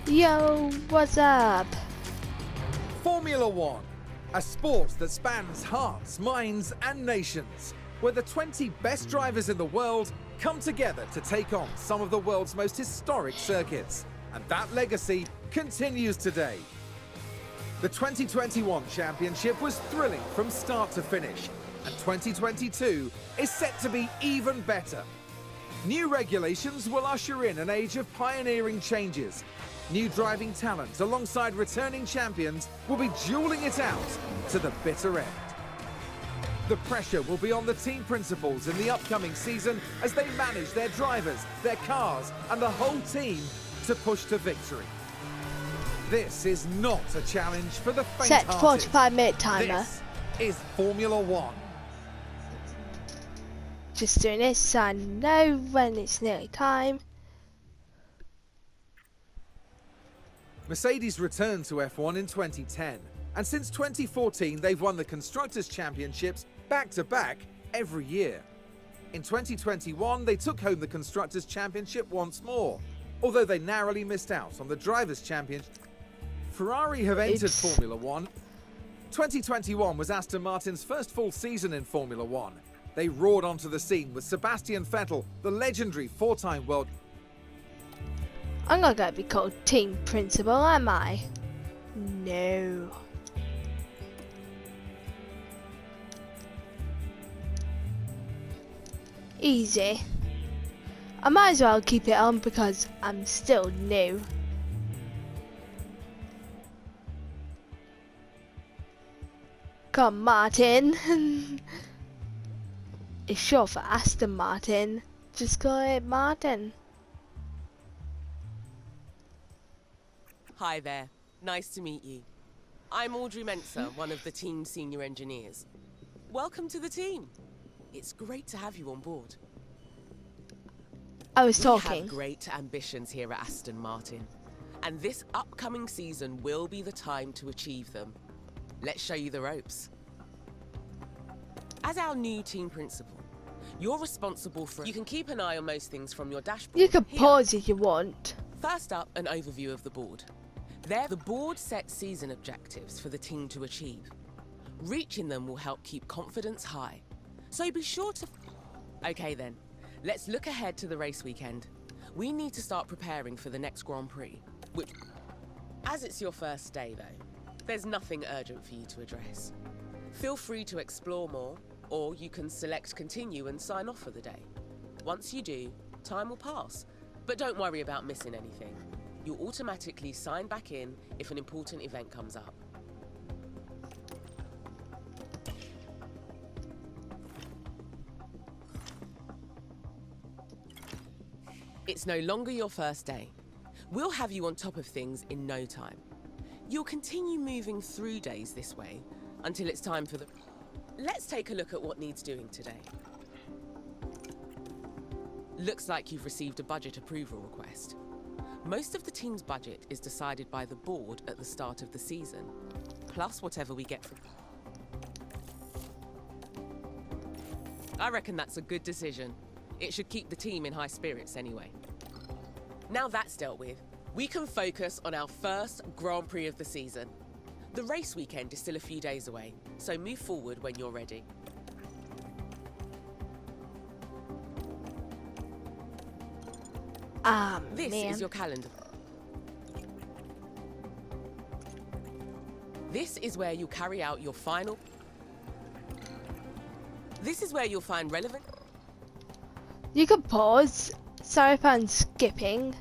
Yo, what's up? Formula One, a sport that spans hearts, minds and nations, where the 20 best drivers in the world come together to take on some of the world's most historic circuits. And that legacy continues today. The 2021 championship was thrilling from start to finish, and 2022 is set to be even better. New regulations will usher in an age of pioneering changes. New driving talent alongside returning champions will be dueling it out to the bitter end. The pressure will be on the team principals in the upcoming season as they manage their drivers, their cars and the whole team to push to victory. This is not a challenge for the faint-hearted. Set 45-minute timer. This is Formula One. Just doing this so I know when it's nearly time. Mercedes returned to F1 in 2010, and since 2014 they've won the Constructors' Championships back-to-back every year. In 2021 they took home the Constructors' Championship once more, although they narrowly missed out on the Drivers' Championship. Ferrari have entered Formula One. 2021 was Aston Martin's first full season in Formula One. They roared onto the scene with Sebastian Vettel, the legendary four-time world. I'm not gonna be called team principal, am I? No. Easy. I might as well keep it on because I'm still new. Come on, Martin. It's short for Aston Martin. Just call it Martin. Hi there. Nice to meet you. I'm Audrey Menser, one of the team's senior engineers. Welcome to the team. It's great to have you on board. I was We talking. have great ambitions here at Aston Martin, and this upcoming season will be the time to achieve them. Let's show you the ropes. As our new team principal, you're responsible for... You can keep an eye on most things from your dashboard. You can here. pause if you want. First up, an overview of the board. There, the board sets season objectives for the team to achieve. Reaching them will help keep confidence high. So be sure to... Okay then, let's look ahead to the race weekend. We need to start preparing for the next Grand Prix, which... As it's your first day though, there's nothing urgent for you to address. Feel free to explore more, or you can select continue and sign off for the day. Once you do, time will pass, but don't worry about missing anything. You'll automatically sign back in if an important event comes up. It's no longer your first day. We'll have you on top of things in no time. You'll continue moving through days this way until it's time for the... Let's take a look at what needs doing today. Looks like you've received a budget approval request. Most of the team's budget is decided by the board at the start of the season, plus whatever we get from... I reckon that's a good decision. It should keep the team in high spirits anyway. Now that's dealt with, we can focus on our first Grand Prix of the season. The race weekend is still a few days away, so move forward when you're ready. This is your calendar. This is where you'll carry out your final... This is where you'll find relevant... You can pause. Sorry if I'm skipping.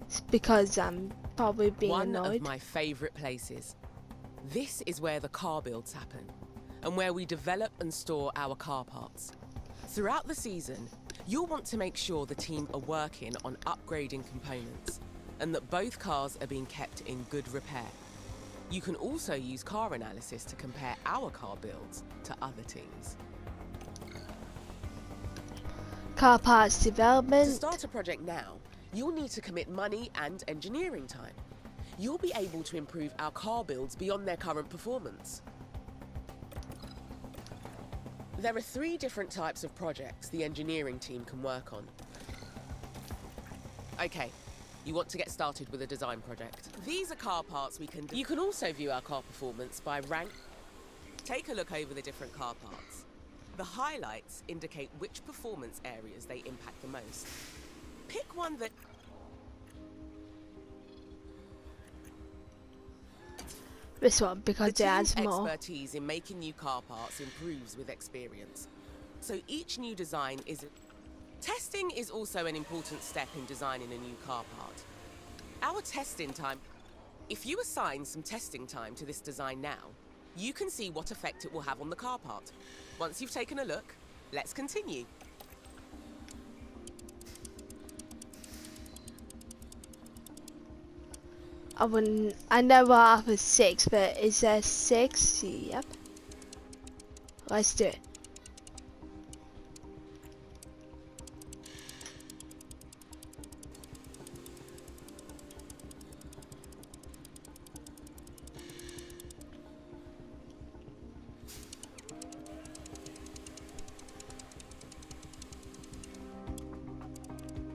It's because I'm probably being One annoyed. of my favourite places. This is where the car builds happen, and where we develop and store our car parts. Throughout the season, you'll want to make sure the team are working on upgrading components, and that both cars are being kept in good repair. You can also use car analysis to compare our car builds to other teams. Car parts To development. start a project now, you'll need to commit money and engineering time. You'll be able to improve our car builds beyond their current performance. There are 3 different types of projects the engineering team can work on. Okay, You want to get started with a design project. These are car parts You can also view our car performance by rank. Take a look over the different car parts. The highlights indicate which performance areas they impact the most. Pick one that... This one, because it The has team's more. expertise in making new car parts improves with experience. So each new design is... Testing is also an important step in designing a new car part. Our testing time... If you assign some testing time to this design now, you can see what effect it will have on the car part. Once you've taken a look, let's continue. I know we're after 6, but is there 6? Yep. Let's do it.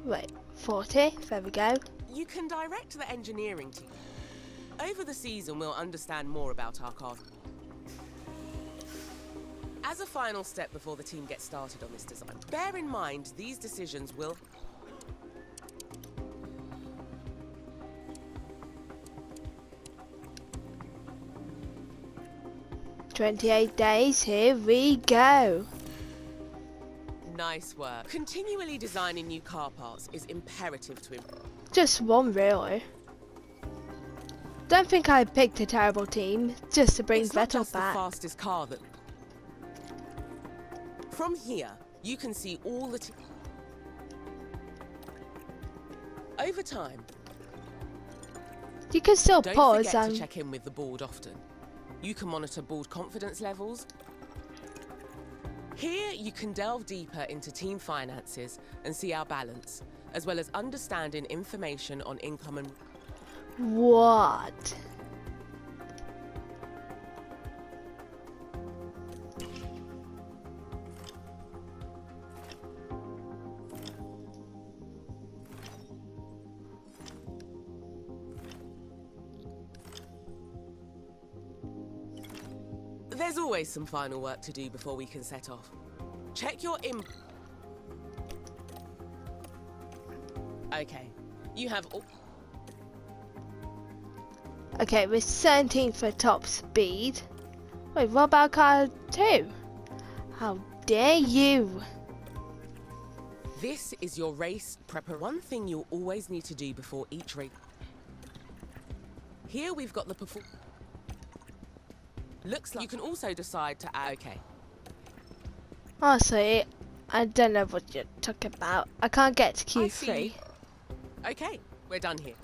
Wait, 40, there we go. You can direct the engineering team. Over the season, we'll understand more about our car. As a final step before the team gets started on this design, bear in mind these decisions will... 28 days, here we go. Nice work. Continually designing new car parts is imperative to improve. Just one, really. Don't think I picked a terrible team just to bring It's not Vettel just back. the fastest car that... From here, you can see all the... Over time, You can still don't pause forget and to check in with the board often. You can monitor board confidence levels. Here, you can delve deeper into team finances and see our balance, as well as understanding information on income and... what? There's always some final work to do before we can set off. Check your Okay, you have all... Okay, we're 17 for top speed. Wait, what about car 2? How dare you? This is your race prepper. One thing you'll always need to do before each race. Here we've got the Looks like you can also decide to add... Okay. Honestly, I don't know what you're talking about. I can't get to I see Q3. you. Okay, we're done here.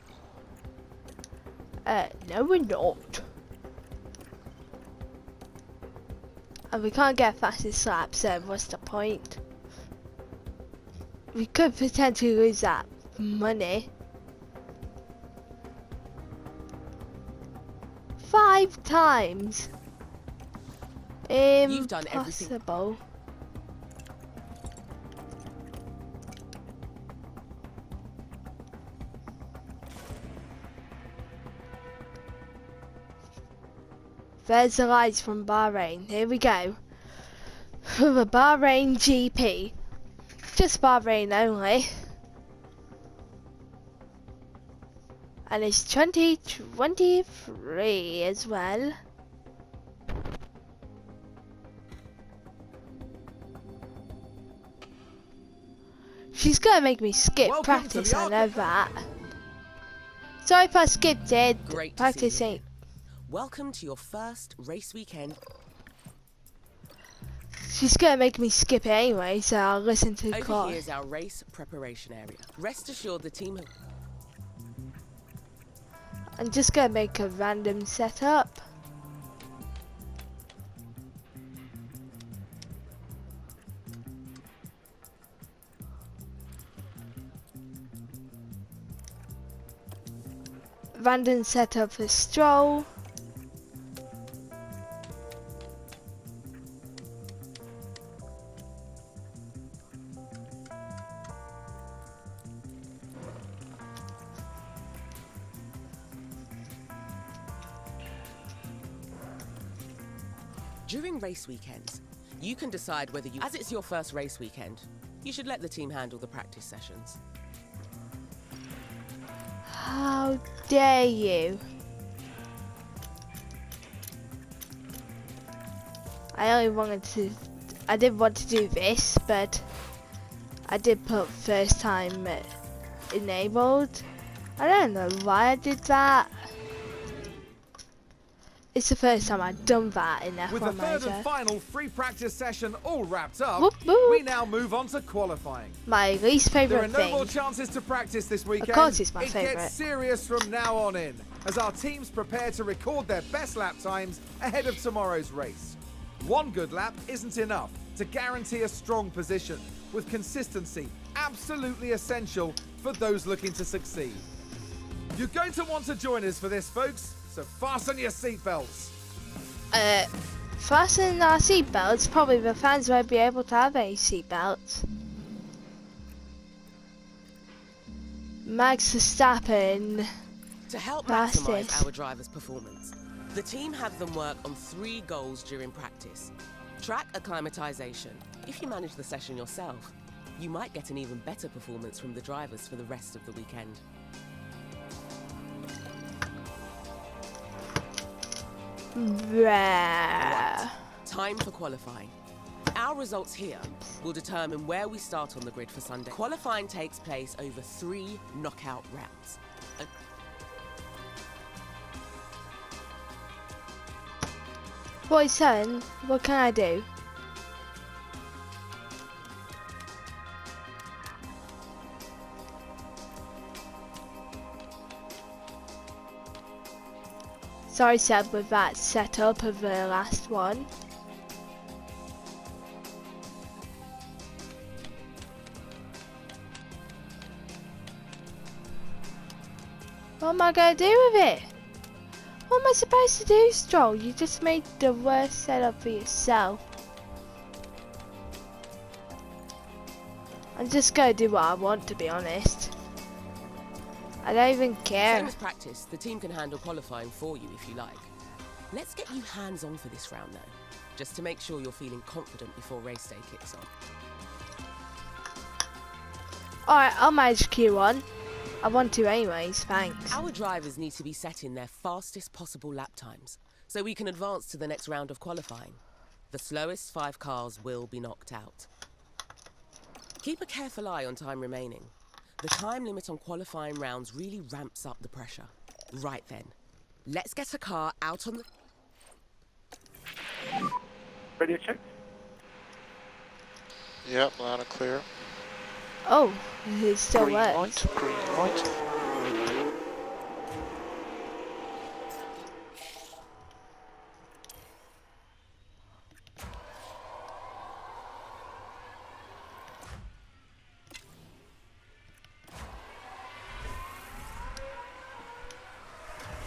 No we're not. And we can't get fastest lap, so what's the point? We could potentially lose that money. 5 times. You've done everything. Impossible. There's the lights from Bahrain. Here we go. The Bahrain GP. Just Bahrain only. And it's 2023 as well. She's gonna make me skip Welcome to practice, the I know that. Sorry if I skipped it. Great to see Practice you ain't. Welcome to your first race weekend. She's gonna make me skip it anyway, so I'll listen to the Over call. here is our race preparation area. Rest assured the team have... I'm just gonna make a random setup. Random setup for Stroll. During race weekends, you can decide whether you, as it's your first race weekend, you should let the team handle the practice sessions. How dare you? I didn't want to do this, but I did put first time enabled. I don't know why I did that. It's the first time I've done that in F1 With the third Manager. and final free practice session all wrapped up, Whoop, whoop. we now move on to qualifying. My least There favourite are no thing. more chances to practice this weekend. Of course it's my It favourite. gets serious from now on in, as our teams prepare to record their best lap times ahead of tomorrow's race. One good lap isn't enough to guarantee a strong position, with consistency absolutely essential for those looking to succeed. You're going to want to join us for this, folks, so fasten your seatbelts. Fasten our seatbelts. Probably the fans won't be able to have any seatbelts. Max Verstappen. To help Fastest. maximise our drivers' performance, the team have them work on 3 goals during practice. Track acclimatisation. If you manage the session yourself, you might get an even better performance from the drivers for the rest of the weekend. Bruh. Time for qualifying. Our results here will determine where we start on the grid for Sunday. Qualifying takes place over 3 knockout rounds. 47, what can I do? Sorry Seb, with that setup of the last one. What am I going to do with it? What am I supposed to do, Stroll? You just made the worst setup for yourself. I'm just going to do what I want, to be honest. I don't even care. Same as practice, the team can handle qualifying for you if you like. Let's get you hands-on for this round though, just to make sure you're feeling confident before race day kicks off. Alright, I'll manage Q1. I want to anyways, thanks. Our drivers need to be setting their fastest possible lap times, so we can advance to the next round of qualifying. The slowest 5 cars will be knocked out. Keep a careful eye on time remaining. The time limit on qualifying rounds really ramps up the pressure. Right then, let's get a car out on the... Radio check. Yep, loud and clear. Oh, it still Green works. light, green light.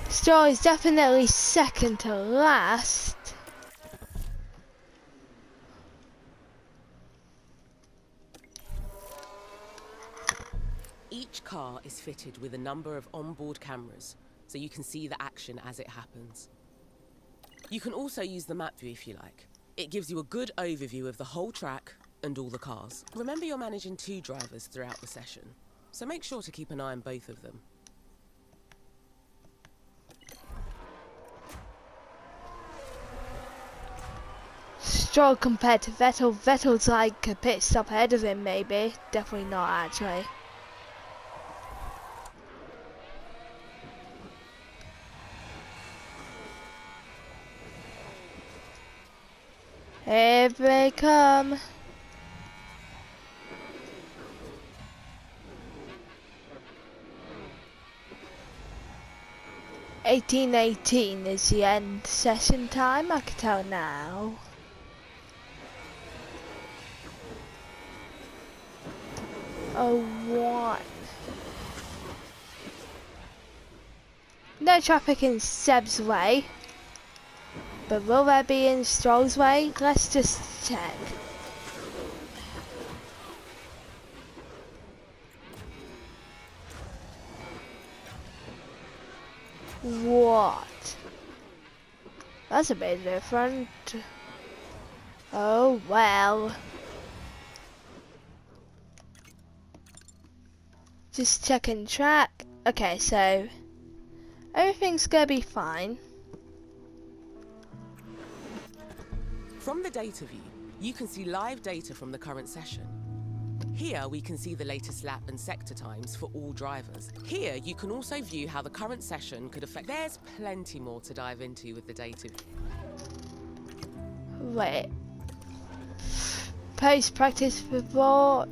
Stroll is definitely second to last. Each car is fitted with a number of onboard cameras, so you can see the action as it happens. You can also use the map view if you like. It gives you a good overview of the whole track and all the cars. Remember, you're managing 2 drivers throughout the session, so make sure to keep an eye on both of them. Stroll compared to Vettel. Vettel's like a pit stop ahead of him, maybe. Definitely not, actually. Here they come. $18:18 is the end session time, I can tell now. Oh, what? No traffic in Seb's way. But will there be in Stroll's way? Let's just check. What? That's a bit different. Oh well. Just checking track. Okay, so everything's gonna be fine. From the data view, you can see live data from the current session. Here we can see the latest lap and sector times for all drivers. Here you can also view how the current session could affect. There's plenty more to dive into with the data. Wait. Post-practice report.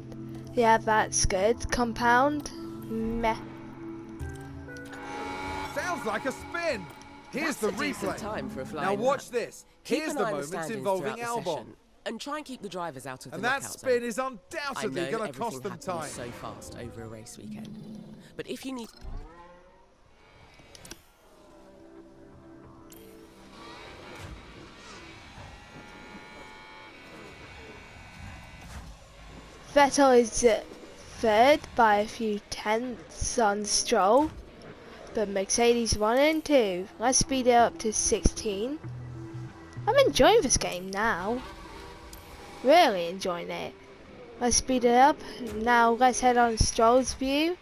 Yeah, that's good. Compound. Meh. Sounds like a spin. Here's That's the a decent replay. time for a Now flying watch lap. this. Keep Here's an the eye on moments standings involving throughout the Albon. session, and try and keep the drivers out of the And that knockout spin zone. is I undoubtedly know going to cost them everything happens time. so fast over a race weekend, but if you need. Vettel is third by a few tenths on Stroll, but Mercedes 1 and 2. Let's speed it up to 16. I'm enjoying this game now. Really enjoying it. Let's speed it up. Now let's head on Stroll's view.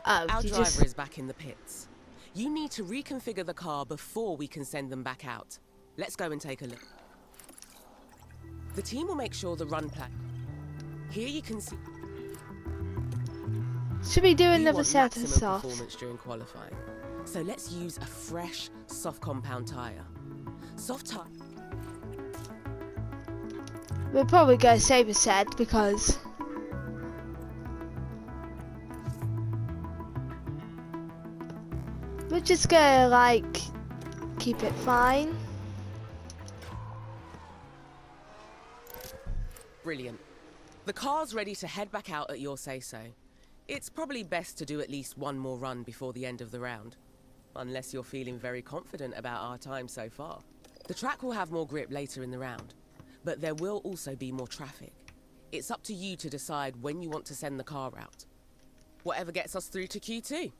Oh, Our you driver just... is back in the pits. You need to reconfigure the car before we can send them back out. Let's go and take a look. The team will make sure the run plan. Here you can see. Should we do We another want set of maximum soft? performance during qualifying. So let's use a fresh, soft compound tyre. Soft tyre. We're probably going to save a set because we're just gonna like keep it fine. Brilliant. The car's ready to head back out at your say-so. It's probably best to do at least one more run before the end of the round. Unless you're feeling very confident about our time so far. The track will have more grip later in the round, but there will also be more traffic. It's up to you to decide when you want to send the car out. Whatever gets us through to Q2.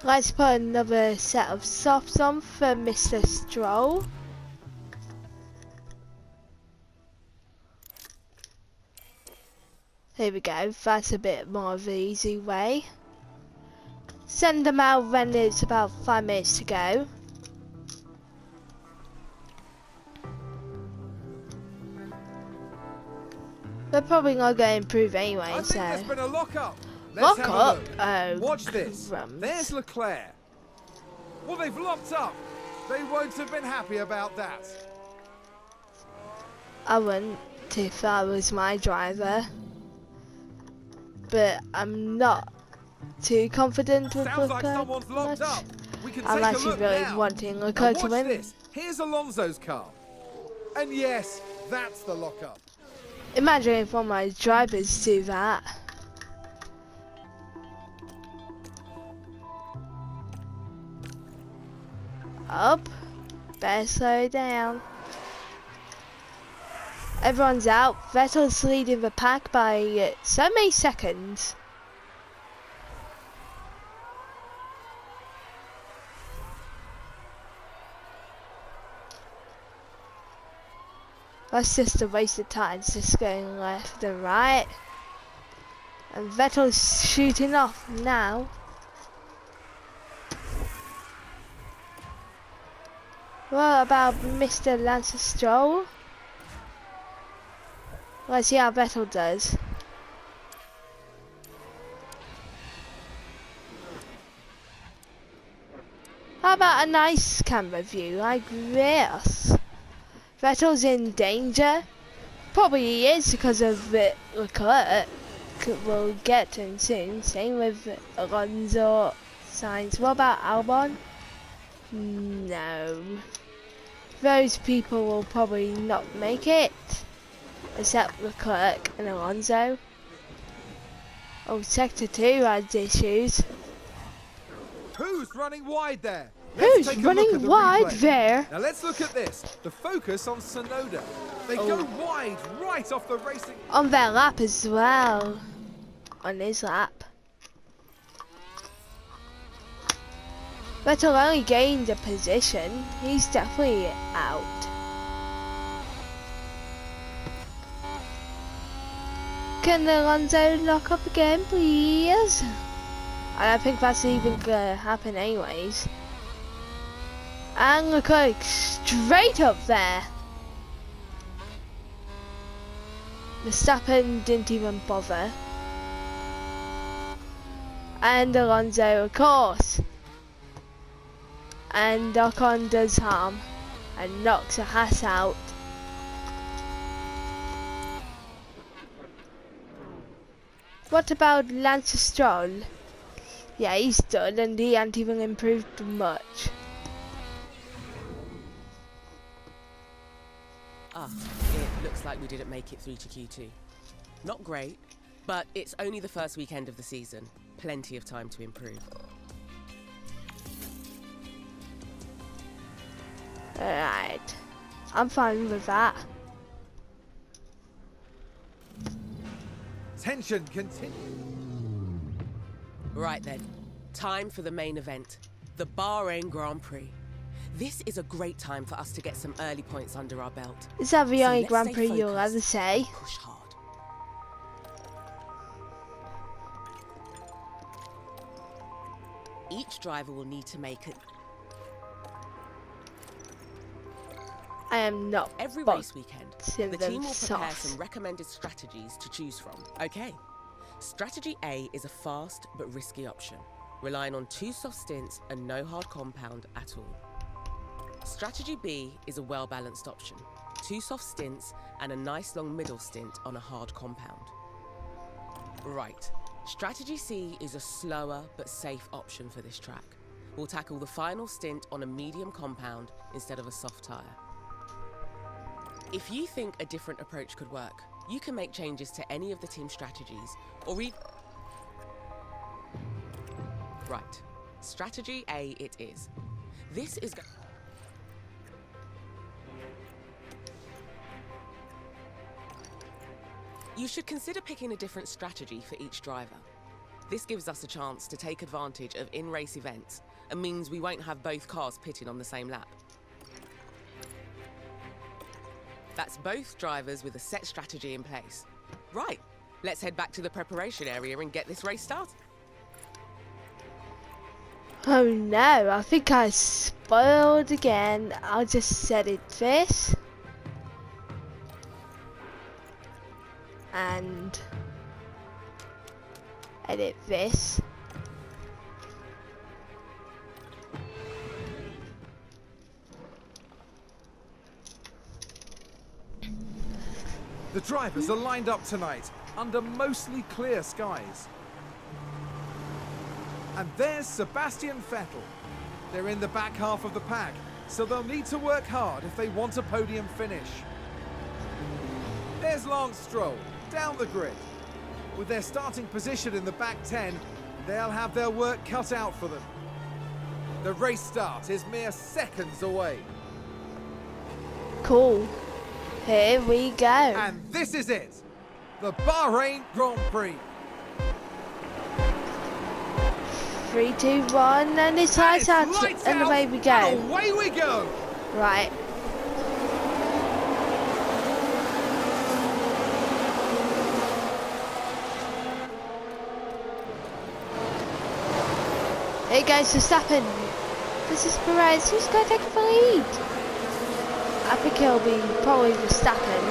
Let's put another set of softs on for Mr. Stroll. Here we go, that's a bit more of an easy way. Send them out when it's about 5 minutes to go. They're probably not going to improve anyway, I think so... there's been a lock-up. Let's have a Lock-up? look. Oh, Watch this. crumbs. There's Leclerc. Well, they've locked up. They won't have been happy about that. I wouldn't if that was my driver. But I'm not too confident with Sounds like Leclerc someone's locked much. up. We can I'm take a actually look really now. wanting Now Leclerc to watch win. this. Here's Alonso's car. And yes, that's the lockup. Imagine if one of my drivers do that. Up. Better slow down. Everyone's out. Vettel's leading the pack by so many seconds. That's just a waste of time, just going left and right. And Vettel's shooting off now. What about Mr. Lance Stroll? Let's see how Vettel does. How about a nice camera view like this? Vettel's in danger. Probably he is because of Leclerc. We'll get to him soon. Same with Alonso, Sainz. What about Albon? No. Those people will probably not make it. Except Leclerc and Alonso. Oh, Sector 2 has issues. Who's running wide there? Who's take a look running at the wide replay. there? Now let's look at this. The focus on Sonoda. They go wide right off the racing. On their lap as well. On his lap. Vettel only gained a position. He's definitely out. Can Alonso lock up again, please? I don't think that's even gonna happen anyways. And Leclerc straight up there. Verstappen didn't even bother. And Alonso, of course. And Ocon does harm and knocks a Haas out. What about Lance Stroll? Yeah, he's done and he hasn't even improved much. It looks like we didn't make it through to Q2. Not great, but it's only the first weekend of the season. Plenty of time to improve. Alright, I'm fine with that. Tension continues. Right then, time for the main event, the Bahrain Grand Prix. This is a great time for us to get some early points under our belt. Is that the So only let's Grand stay Prix you'll focused ever say? and push hard. Each driver will need to make it. I am not Every boxed race weekend, in the them team will prepare sauce. some recommended strategies to choose from. Okay. Strategy A is a fast but risky option, relying on 2 soft stints and no hard compound at all. Strategy B is a well-balanced option, 2 soft stints and a nice long middle stint on a hard compound. Right. Strategy C is a slower but safe option for this track. We'll tackle the final stint on a medium compound instead of a soft tyre. If you think a different approach could work, you can make changes to any of the team strategies or read. Right. Strategy A it is. This is You should consider picking a different strategy for each driver. This gives us a chance to take advantage of in-race events and means we won't have both cars pitting on the same lap. That's both drivers with a set strategy in place. Right, let's head back to the preparation area and get this race started. Oh no, I think I spoiled again. I'll just set it this. And edit this. The drivers are lined up tonight under mostly clear skies. And there's Sebastian Vettel. They're in the back half of the pack, so they'll need to work hard if they want a podium finish. There's Lance Stroll, down the grid. With their starting position in the back 10, they'll have their work cut out for them. The race start is mere seconds away. Cool. Here we go. And this is it, the Bahrain Grand Prix. 3, 2, 1, and it's lights out, and away we go. And away we go. Right. Here goes Verstappen. This is Perez. Who's going to take the lead? I think it'll be probably Verstappen.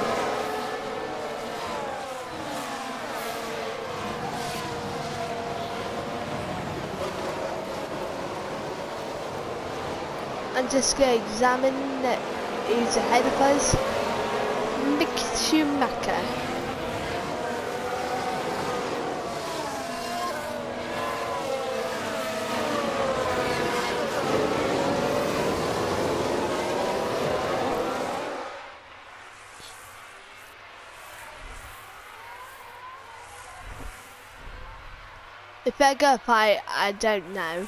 I'm just going to examine who's ahead of us. Mick Schumacher. If they're gonna fight, I don't know.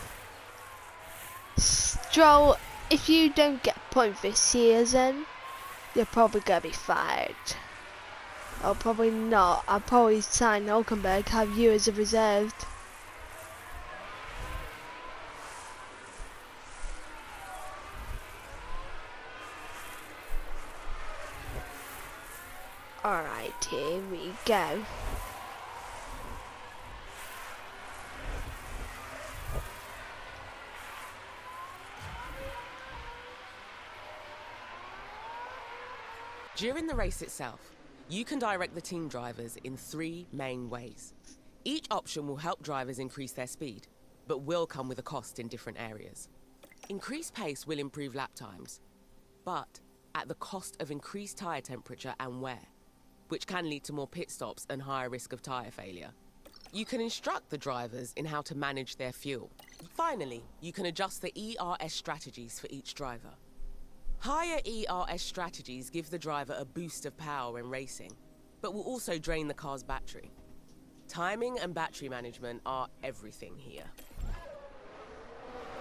Stroll, if you don't get a point this season, you're probably gonna be fired. Or probably not. I'll probably sign Hulkenberg, have you as a reserve. Alright, here we go. During the race itself, you can direct the team drivers in 3 main ways. Each option will help drivers increase their speed, but will come with a cost in different areas. Increased pace will improve lap times, but at the cost of increased tyre temperature and wear, which can lead to more pit stops and higher risk of tyre failure. You can instruct the drivers in how to manage their fuel. Finally, you can adjust the ERS strategies for each driver. Higher ERS strategies give the driver a boost of power when racing, but will also drain the car's battery. Timing and battery management are everything here.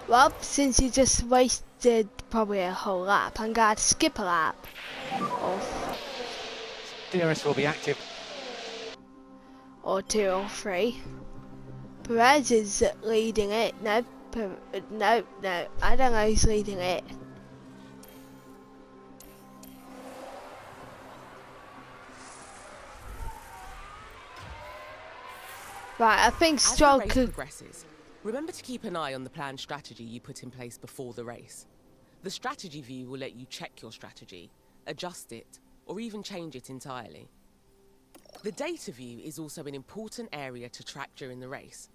Well, since you just wasted probably a whole lap, I'm going to skip a lap. DRS will be active. Or 2 or 3. Perez is leading it. No, no, I don't know who's leading it. Right, I think Stroll As the race could... progresses, remember to keep an eye on the planned strategy you put in place before the race. The strategy view will let you check your strategy, adjust it, or even change it entirely. The data view is also an important area to track during the race.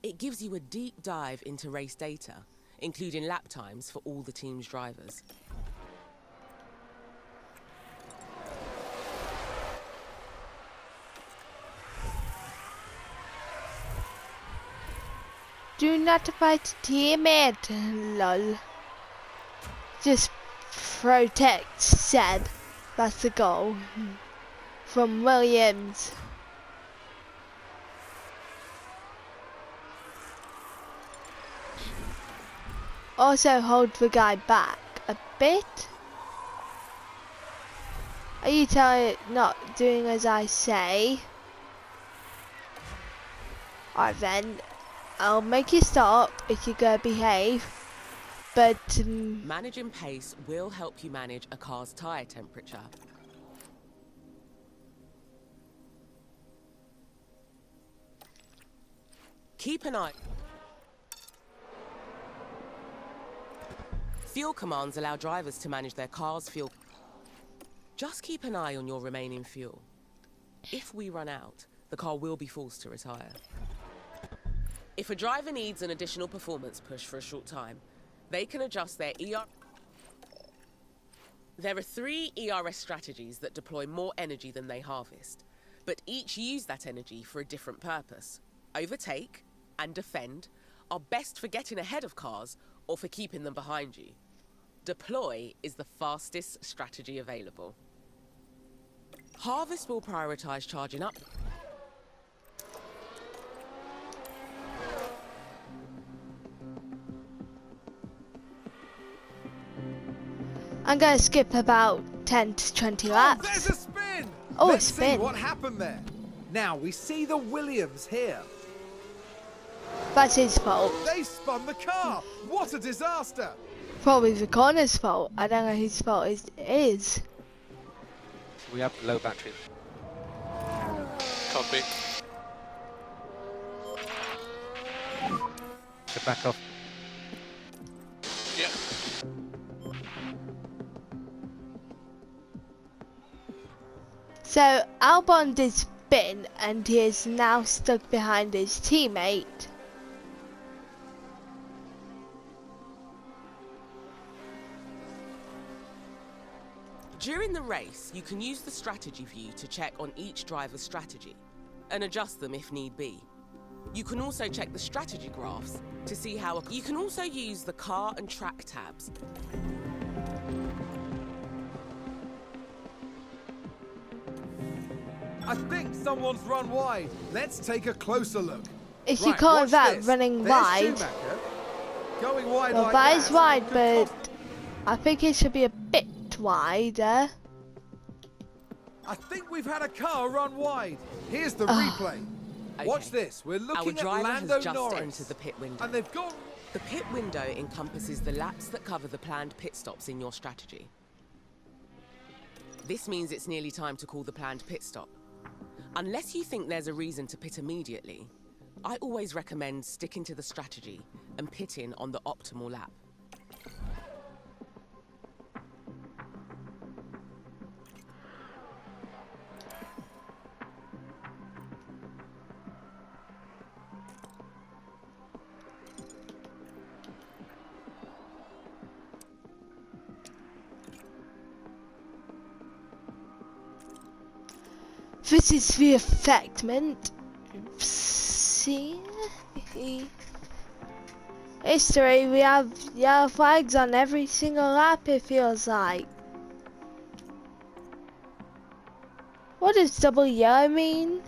It gives you a deep dive into race data, including lap times for all the team's drivers. Do not fight teammate, lol. Just protect Seb. That's the goal. From Williams. Also hold the guy back a bit. Are you not doing as I say? Alright then. I'll make you stop if you're gonna behave, but Managing pace will help you manage a car's tyre temperature. Keep an eye. Fuel commands allow drivers to manage their car's fuel. Just keep an eye on your remaining fuel. If we run out, the car will be forced to retire. If a driver needs an additional performance push for a short time, they can adjust their ERS. There are 3 ERS strategies that deploy more energy than they harvest, but each use that energy for a different purpose. Overtake and defend are best for getting ahead of cars or for keeping them behind you. Deploy is the fastest strategy available. Harvest will prioritize charging up. I'm gonna skip about 10 to 20 laps. There's a spin! Oh, Let's a spin. see what happened there. Now we see the Williams here. That's his fault. They spun the car. What a disaster! Probably the corner's fault. I don't know whose fault it is. We have low battery. Copy. So back off. Yeah. So Albon did spin and he is now stuck behind his teammate. During the race, you can use the strategy view to check on each driver's strategy and adjust them if need be. You can also check the strategy graphs to see how you can also use the car and track tabs. I think someone's run wide. Let's take a closer look. If you call that running wide, Going wide well, like that is wide, could but cost- I think it should be a bit wider. I think we've had a car run wide. Here's the replay. Watch this. We're Our looking at driver Lando has just Norris. entered the pit window. And they've gone. The pit window encompasses the laps that cover the planned pit stops in your strategy. This means it's nearly time to call the planned pit stop. Unless you think there's a reason to pit immediately, I always recommend sticking to the strategy and pitting on the optimal lap. This is the effectment. See? History, we have yellow flags on every single lap, it feels like. What does double yellow mean?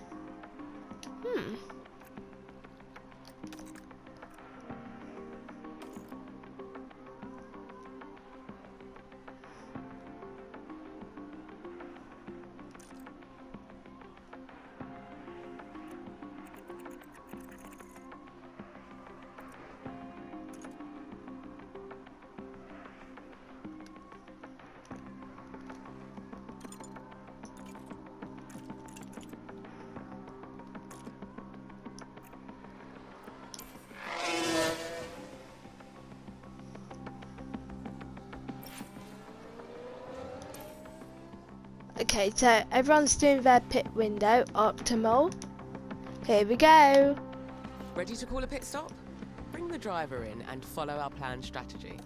Okay, so everyone's doing their pit window optimal. Here we go. Ready to call a pit stop? Bring the driver in and follow our planned strategy.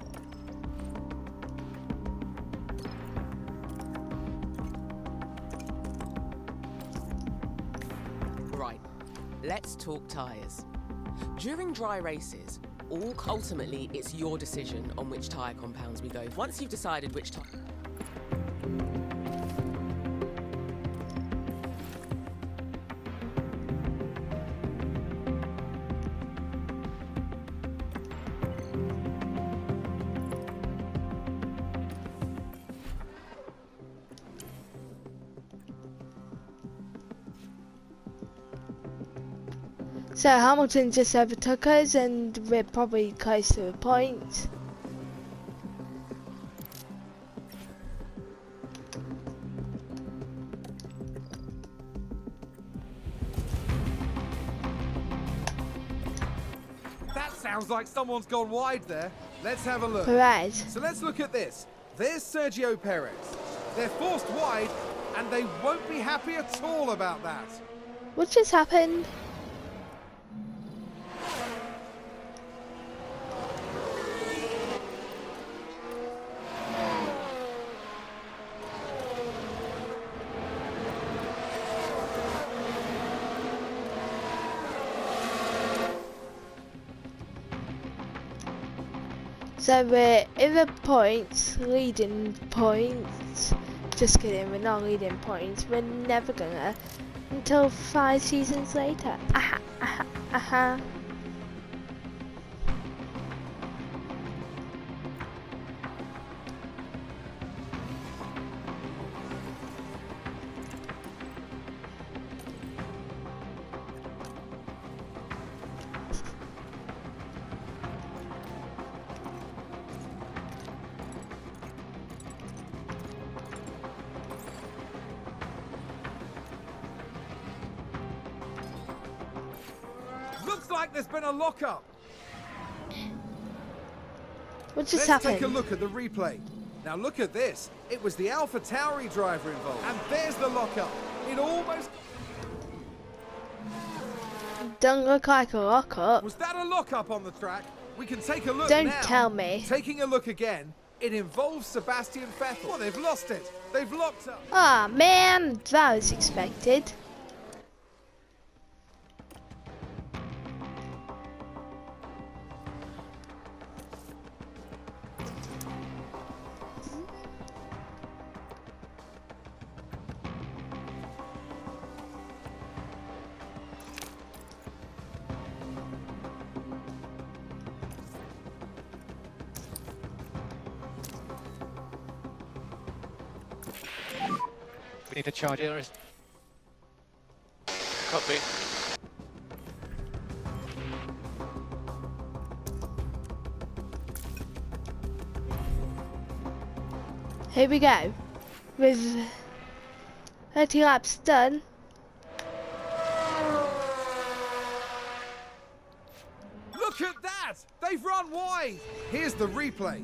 Right, let's talk tyres. During dry races, ultimately it's your decision on which tyre compounds we go. Once you've decided which tyre... So Hamilton just overtook us and we're probably close to a point. That sounds like someone's gone wide there. Let's have a look. Right. So let's look at this. There's Sergio Perez. They're forced wide, and they won't be happy at all about that. What just happened? So we're in the points, leading points. Just kidding, we're not leading points. We're never gonna until 5 seasons later. Aha, aha, aha. Looks like there's been a lockup. What just Let's happened? take a look at the replay. Now look at this. It was the Alpha Tauri driver involved. And there's the lockup. It almost... Don't look like a lockup. Was that a lockup on the track? We can take a look Don't now. tell me. Taking a look again, it involves Sebastian Vettel. Well, they've lost it. They've locked up. Ah, man, that was expected. We need to charge it. Copy. Here we go. with 30 laps done. Look at that! They've run wide! Here's the replay.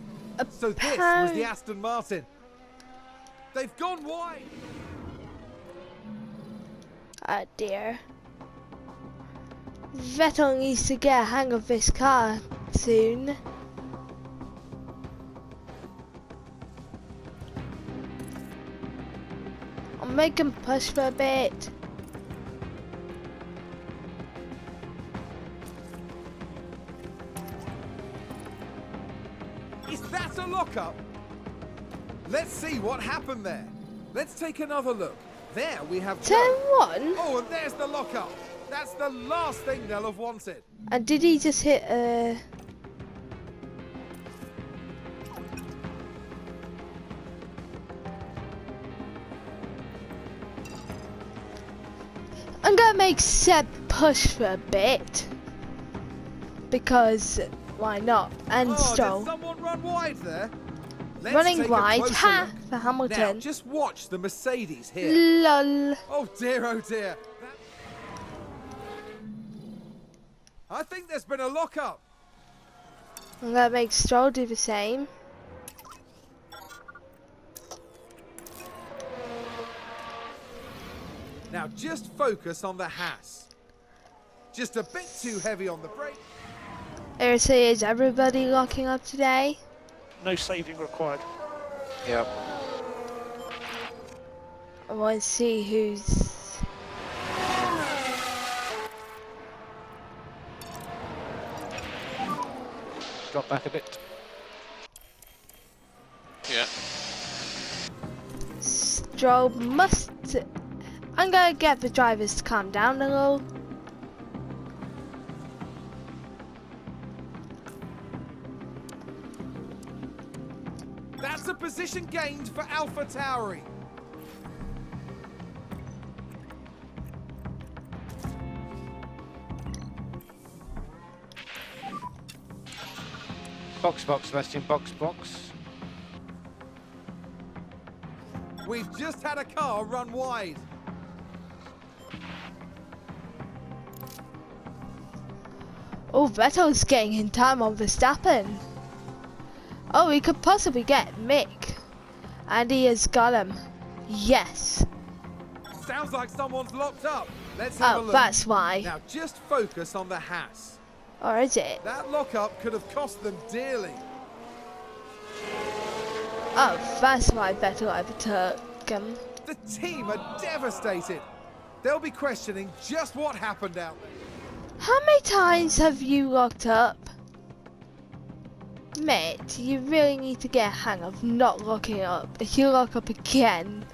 So this was the Aston Martin. They've gone wide. Oh dear. Vettel needs to get a hang of this car soon. I'll make him push for a bit. Is that a lockup? Let's see what happened there. Let's take another look. There we have Turn one. 1? Oh, and there's the lockup. That's the last thing they'll have wanted. And did he just hit I'm gonna make Seb push for a bit. Because why not? And Oh, Stroll. did someone run wide there? Let's Running take a wide. closer Ha! look. For Hamilton. Now, just watch the Mercedes here. Lol. Oh dear, oh dear. I think there's been a lockup. I'm gonna make Stroll do the same. Now just focus on the Haas. Just a bit too heavy on the brake. Seriously, is everybody locking up today? No saving required. Yep. I want to see who's... Drop back a bit. Yeah. Stroll must... I'm gonna get the drivers to calm down a little. That's a position gained for Alpha Tauri. Box, box, Sebastian, box, box. We've just had a car run wide. Oh, Vettel's getting in time on Verstappen. Oh, he could possibly get Mick. And he has got him. Yes. Sounds like someone's locked up. Let's have a Oh, look. that's why. Now just focus on the Haas. Or is it? That lockup could have cost them dearly. Oh, that's why Vettel overtook him. The team are devastated. They'll be questioning just what happened out there. How many times have you locked up? Mate, you really need to get a hang of not locking up. If you lock up again,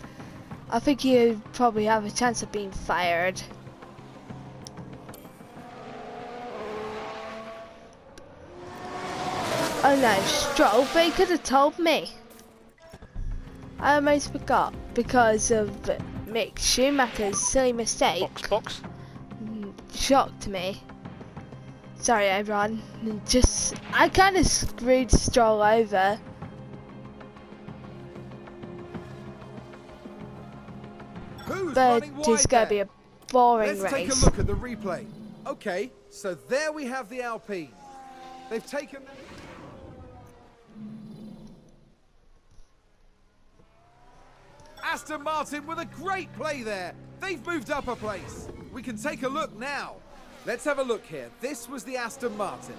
I think you probably have a chance of being fired. Oh no, Stroll, but he could have told me. I almost forgot because of Mick Schumacher's silly mistake. Box, box. Shocked me. Sorry everyone, I kind of screwed Stroll over. Who's But running wide it's gonna there? be a boring Let's take a race. look at the replay. Okay, so there we have the Alpine. They've taken... Aston Martin with a great play there. They've moved up a place. We can take a look now. Let's have a look here. This was the Aston Martin.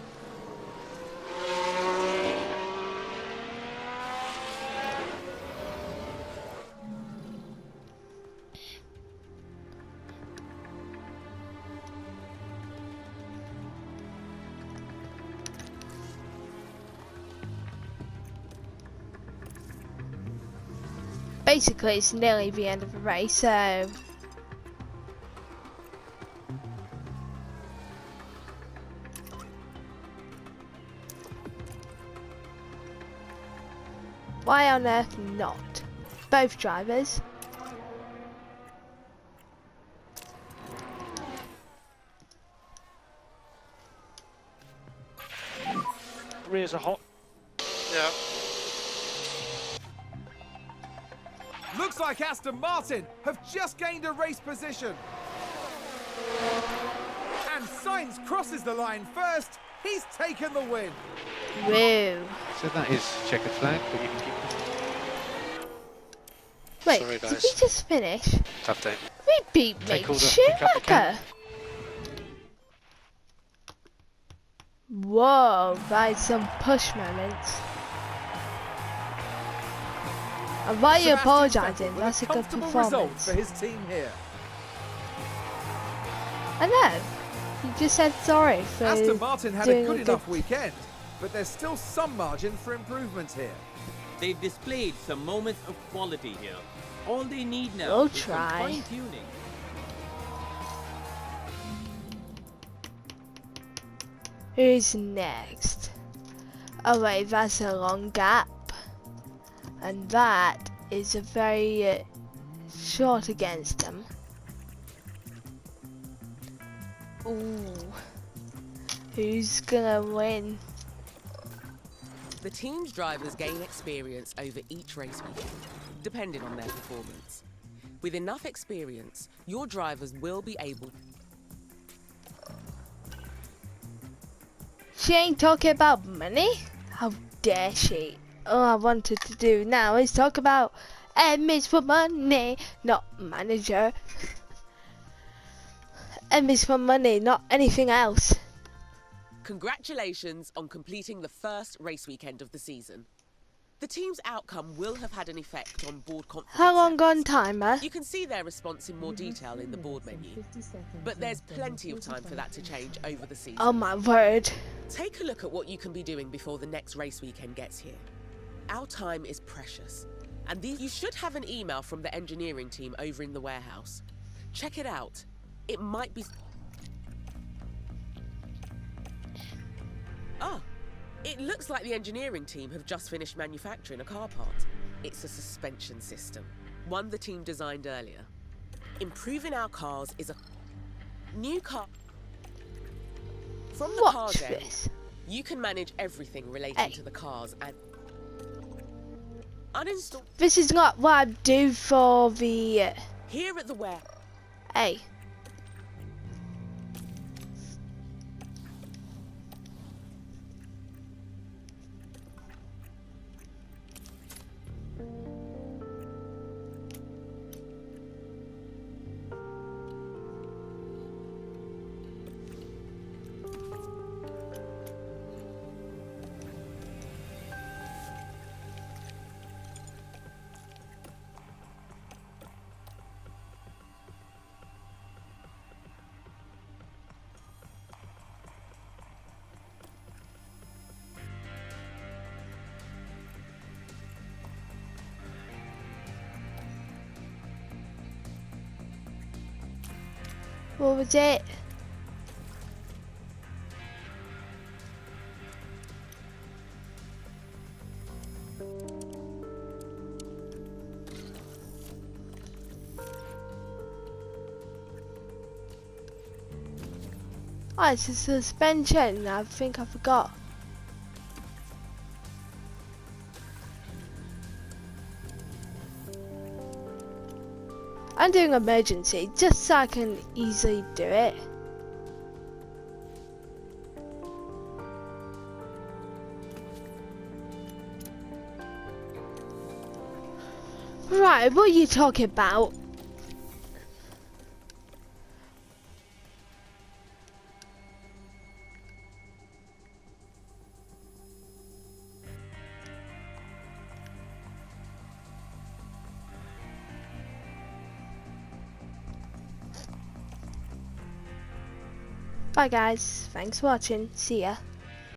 Basically, it's nearly the end of the race, so... Why on earth not? Both drivers. Rears are hot. Yeah. Looks like Aston Martin have just gained a race position. And Sainz crosses the line first. He's taken the win. Woo. So that is checkered flag, but you can keep Wait, Sorry, did guys. we just finish? tough day. We beat Take Mick all the pick up again. Schumacher. Whoa, right, some push moments. And why are you Sebastian apologising? Vettel with That's a good comfortable result performance. for his team here. I know. You just said sorry for Aston Martin had a doing good enough weekend, but there's still some margin for improvement here. They've displayed some moments of quality here. All they need now We'll is some try. fine-tuning. Who's next? Oh wait, that's a long gap. And that is a very short against them. Ooh. Who's gonna win? The team's drivers gain experience over each race weekend, depending on their performance. With enough experience, your drivers will be able. She ain't talking about money? How dare she? All I wanted to do now is talk about Emmys for money, not manager. Emmys for money, not anything else. Congratulations on completing the first race weekend of the season. The team's outcome will have had an effect on board confidence. How long levels. on timer? You can see their response in more detail in the board menu, but there's plenty of time for that to change over the season. Oh my word. Take a look at what you can be doing before the next race weekend gets here. Our time is precious, and you should have an email from the engineering team over in the warehouse. Check it out. It might be... Ah, it looks like the engineering team have just finished manufacturing a car part. It's a suspension system, one the team designed earlier. Improving our cars is a new car. From the Watch cars end, this. you can manage everything relating Hey. to the cars and uninstall. This is not what I do for the... Here at the warehouse. Hey. What was it? Oh, it's a suspension. I think I forgot. I'm doing emergency just so I can easily do it. Right, what are you talking about? Bye guys, thanks for watching, see ya.